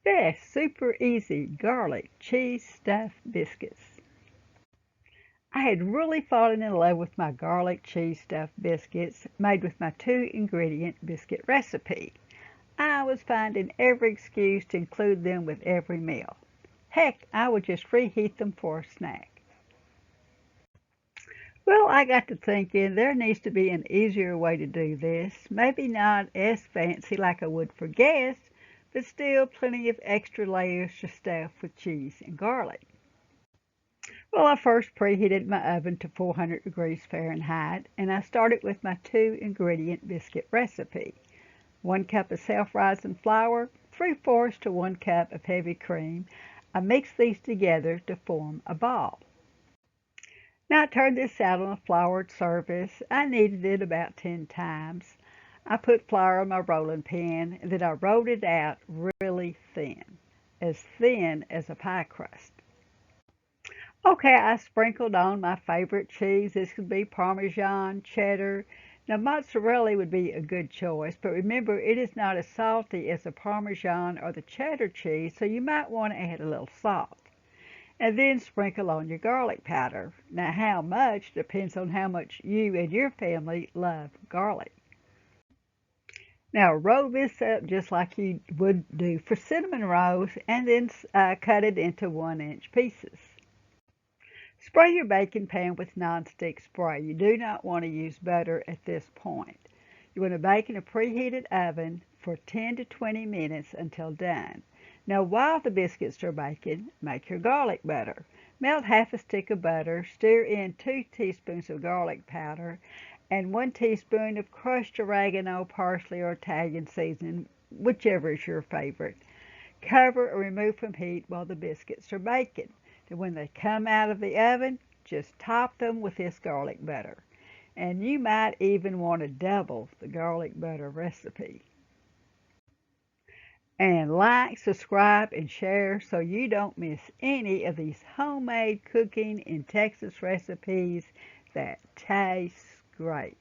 Best super easy garlic cheese stuffed biscuits. I had really fallen in love with my garlic cheese stuffed biscuits made with my 2-ingredient biscuit recipe. I was finding every excuse to include them with every meal. Heck, I would just reheat them for a snack. Well, I got to thinking there needs to be an easier way to do this. Maybe not as fancy like I would for guests, but still plenty of extra layers to stuff with cheese and garlic. Well, I first preheated my oven to 400 degrees Fahrenheit, and I started with my 2-ingredient biscuit recipe. 1 cup of self-rising flour, 3/4 to 1 cup of heavy cream. I mixed these together to form a ball. Now I turned this out on a floured surface. I kneaded it about 10 times. I put flour on my rolling pin and then I rolled it out really thin as a pie crust. Okay, I sprinkled on my favorite cheese. This could be Parmesan, cheddar. Now mozzarella would be a good choice, but remember it is not as salty as the Parmesan or the cheddar cheese, so you might want to add a little salt. And then sprinkle on your garlic powder. Now how much depends on how much you and your family love garlic. Now roll this up just like you would do for cinnamon rolls and then cut it into 1-inch pieces. Spray your baking pan with nonstick spray. You do not want to use butter at this point. You want to bake in a preheated oven for 10 to 20 minutes until done. Now while the biscuits are baking, make your garlic butter. Melt half a stick of butter, stir in 2 teaspoons of garlic powder, and 1 teaspoon of crushed oregano, parsley, or Italian seasoning, whichever is your favorite. Cover or remove from heat while the biscuits are baking. And when they come out of the oven, just top them with this garlic butter. And you might even want to double the garlic butter recipe. And like, subscribe, and share so you don't miss any of these homemade cooking in Texas recipes that taste great.